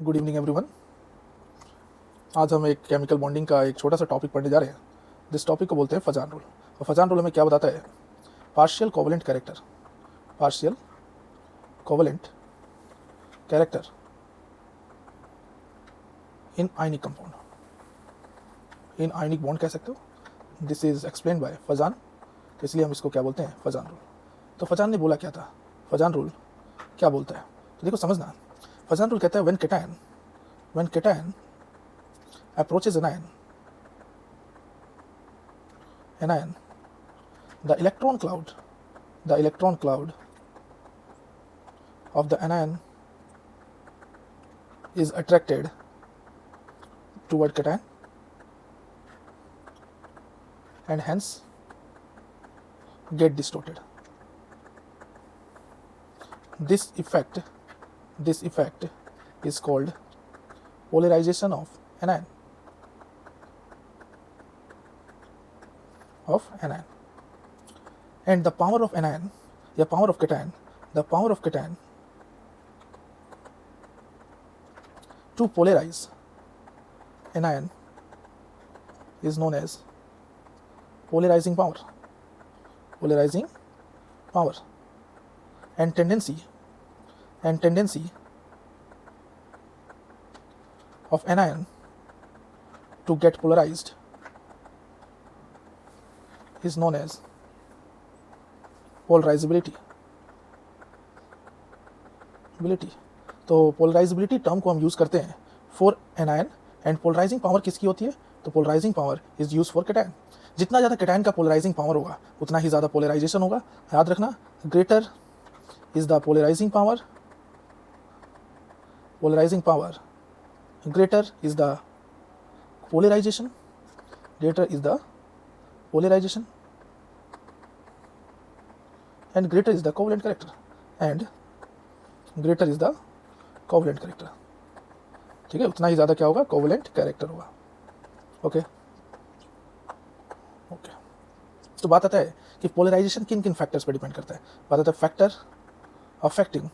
Good evening everyone. आज हम एक केमिकल बॉन्डिंग का एक छोटा सा टॉपिक पढ़ने जा रहे हैं। जिस टॉपिक को बोलते हैं फजान रूल। और फजान रूल हमें क्या बताता है? Partial covalent character, partial covalent character in ionic compound, in ionic bond कह सकते हो। This is explain by Fazan, तो इसलिए हम इसको क्या बोलते हैं? फजान रूल। तो फजान ने बोला क्या था? फजान रूल क्या बोलता है? तो देखो समझना। फजान रूल कहता है when cation approaches anion, the electron cloud of the anion is attracted toward cation and hence get distorted. This effect is called polarization of anion. And the power of anion, the power of cation to polarize anion is known as polarizing power. And tendency of anion to get polarized is known as polarizability. तो polarizability term को हम use करते हैं for anion. And polarizing power किसकी होती है? तो polarizing power is use for cation. जितना ज़्यादा कैटायन का पोलराइजिंग पावर होगा उतना ही ज़्यादा पोलराइजेशन होगा। याद रखना, greater is the polarizing power, greater is the polarization, and greater is the covalent character, ठीक है। उतना ही ज़्यादा क्या होगा? कोवलेंट कैरेक्टर होगा। ओके। तो बात आता है कि पोलराइजेशन किन किन फैक्टर्स पर डिपेंड करता है। बात आता है फैक्टर अफेक्टिंग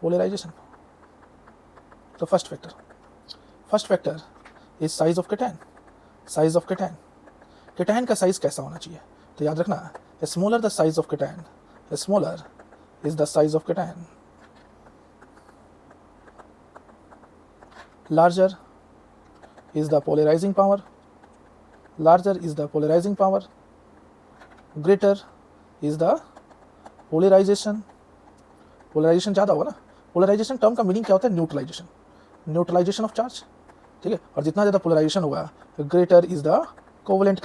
पोलराइजेशन। तो first factor is size of cation. Cation का साइज कैसा होना चाहिए? तो याद रखना, smaller the size of cation, smaller is the size of cation, larger is the polarizing power, greater is the polarization ज़्यादा होगा ना। पोलराइजेशन टर्म का मीनिंग क्या होता है? न्यूट्रलाइजेशन ऑफ चार्ज, ठीक है। और जितना ज़्यादा पोलराइजेशन होगा greater is the covalent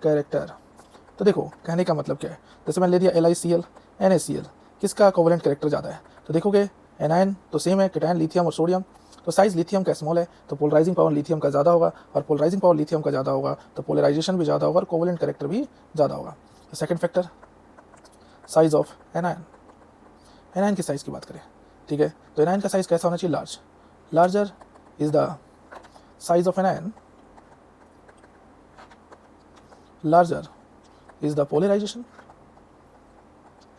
character, तो देखो कहने का मतलब क्या है? जैसे मैंने ले दिया LiCl NaCl, किसका कोवलेंट कैरेक्टर ज़्यादा है? तो देखोगे एनायन तो सेम है, कैटायन लिथियम और सोडियम, तो साइज लिथियम का स्मॉल है तो पोलराइजिंग पावर लिथियम का ज़्यादा होगा, और पोलराइजिंग पावर लिथियम का ज़्यादा होगा तो पोलराइजेशन भी ज़्यादा होगा और कोवलेंट कैरेक्टर भी ज़्यादा होगा। तो second factor size of anion की साइज़ की बात करें, ठीक है, तो एनायन का साइज़ कैसा होना चाहिए? Larger is the size of anion, larger is the polarization,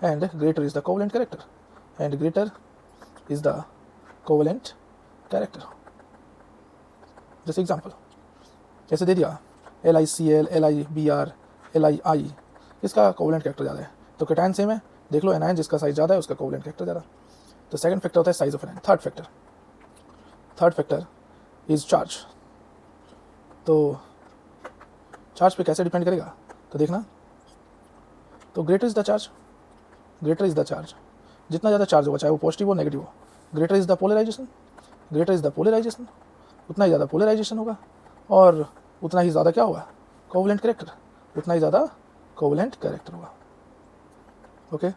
and greater is the covalent character, जैसे एग्जाम्पल जैसे दे दिया LiCl LiBr Li, इसका कोवलेंट कैरेक्टर ज़्यादा है तो कैटायन सेम है, देख लो एनायन जिसका साइज ज़्यादा है उसका कोवलेंट कैरेक्टर ज़्यादा। तो सेकंड फैक्टर होता है size of anion. Third factor is charge. तो चार्ज पे कैसे डिपेंड करेगा? तो देखना, तो ग्रेटर इज द चार्ज, जितना ज़्यादा चार्ज होगा चाहे वो पॉजिटिव हो नेगेटिव हो, ग्रेटर इज द पोलराइजेशन, उतना ही ज़्यादा पोलराइजेशन होगा और उतना ही ज़्यादा क्या होगा? कोवलेंट कैरेक्टर, होगा। ओके,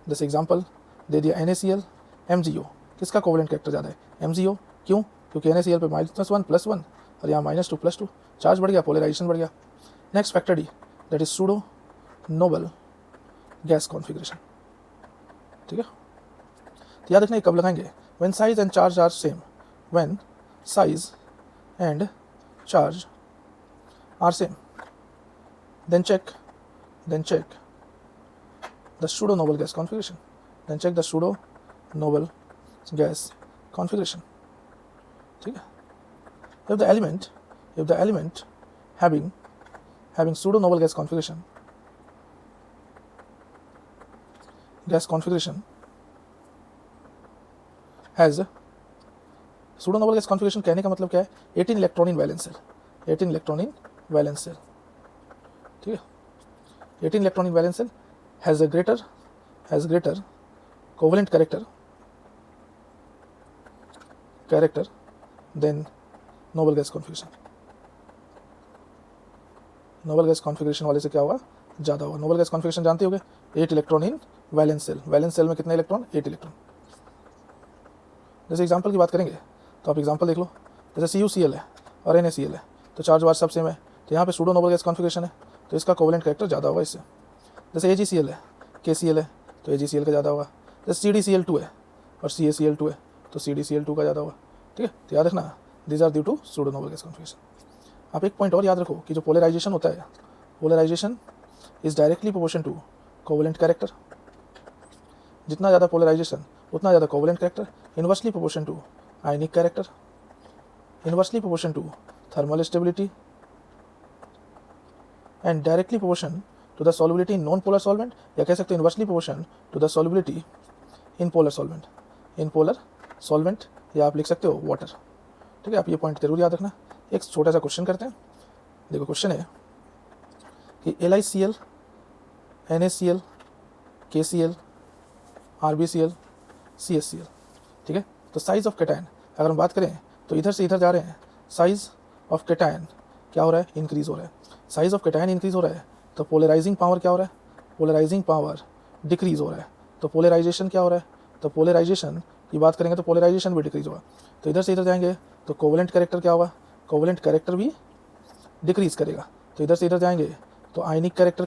जैसे एग्जांपल दे दिया NaCl MgO, किसका कोवलेंट कैरेक्टर ज़्यादा है? MgO। क्यों? क्योंकि NaCl पे -1 +1 और यहाँ -2 +2, चार्ज बढ़ गया, पोलराइजेशन बढ़ गया। Next factor D, that is pseudo noble gas configuration, ठीक है। तो याद रखना कब लगाएंगे? When size and charge are same, then check the pseudo noble gas configuration, then check the pseudo noble gas configuration. ठीक है, if the element having pseudo noble gas configuration has pseudo noble gas configuration कहने का मतलब क्या है, 18 electron in valence shell, 18 electron in valence shell. ठीक है, 18 electron in valence shell has greater covalent character than noble gas configuration। Nobel gas configuration वाले से क्या होगा, ज़्यादा होगा। नोबल गैस कॉन्फ़िगरेशन जानते होगे, 8 electron in valence shell. Valence shell में कितने इलेक्ट्रॉन, 8 इलेक्ट्रॉन। जैसे एग्जांपल की बात करेंगे तो आप एग्जांपल देख लो, जैसे CuCl है और NaCl है, तो चार्ज वार्ज सब सेम है, तो यहाँ पे सूडो नोबल गैस कॉन्फ़िगरेशन है, तो इसका कोवेलेंट कैरेक्टर ज़्यादा होगा इससे। जैसे AgCl है, KCl है, तो AgCl का ज़्यादा होगा। जैसे CdCl2 है और CaCl2 है, तो CdCl2 का ज़्यादा होगा। ठीक है, तो याद रखना, these are due to pseudo noble gas configuration. आप एक पॉइंट और याद रखो कि जो पोलराइजेशन होता है, polarization is directly proportion to covalent character. जितना ज़्यादा पोलराइजेशन उतना ज़्यादा covalent character, inversely proportion to ionic character, inversely proportion to thermal stability, and directly proportion to the solubility in non polar solvent, या कह सकते हैं inversely proportion to the solubility in polar solvent. In polar solvent या आप लिख सकते हो water. ठीक है, आप ये पॉइंट जरूर याद रखना। एक छोटा सा क्वेश्चन करते हैं। देखो क्वेश्चन है कि LiCl, NaCl, KCl, RbCl, CaCl। ठीक है, तो साइज ऑफ कैटायन अगर हम बात करें तो इधर से इधर जा रहे हैं, साइज ऑफ कैटायन क्या हो रहा है, इंक्रीज हो रहा है। साइज ऑफ कैटायन इंक्रीज हो रहा है तो पोलराइजिंग पावर क्या हो रहा है, पोलराइजिंग पावर डिक्रीज हो रहा है। तो पोलराइजेशन क्या हो रहा है, तो पोलराइजेशन की बात करेंगे तो पोलराइजेशन भी डिक्रीज होगा। तो इधर से इधर जाएंगे तो कोवेलेंट कैरेक्टर क्या होगा, कोवेलेंट कैरेक्टर भी डिक्रीज करेगा। तो इधर से इधर जाएंगे तो आयनिक कैरेक्टर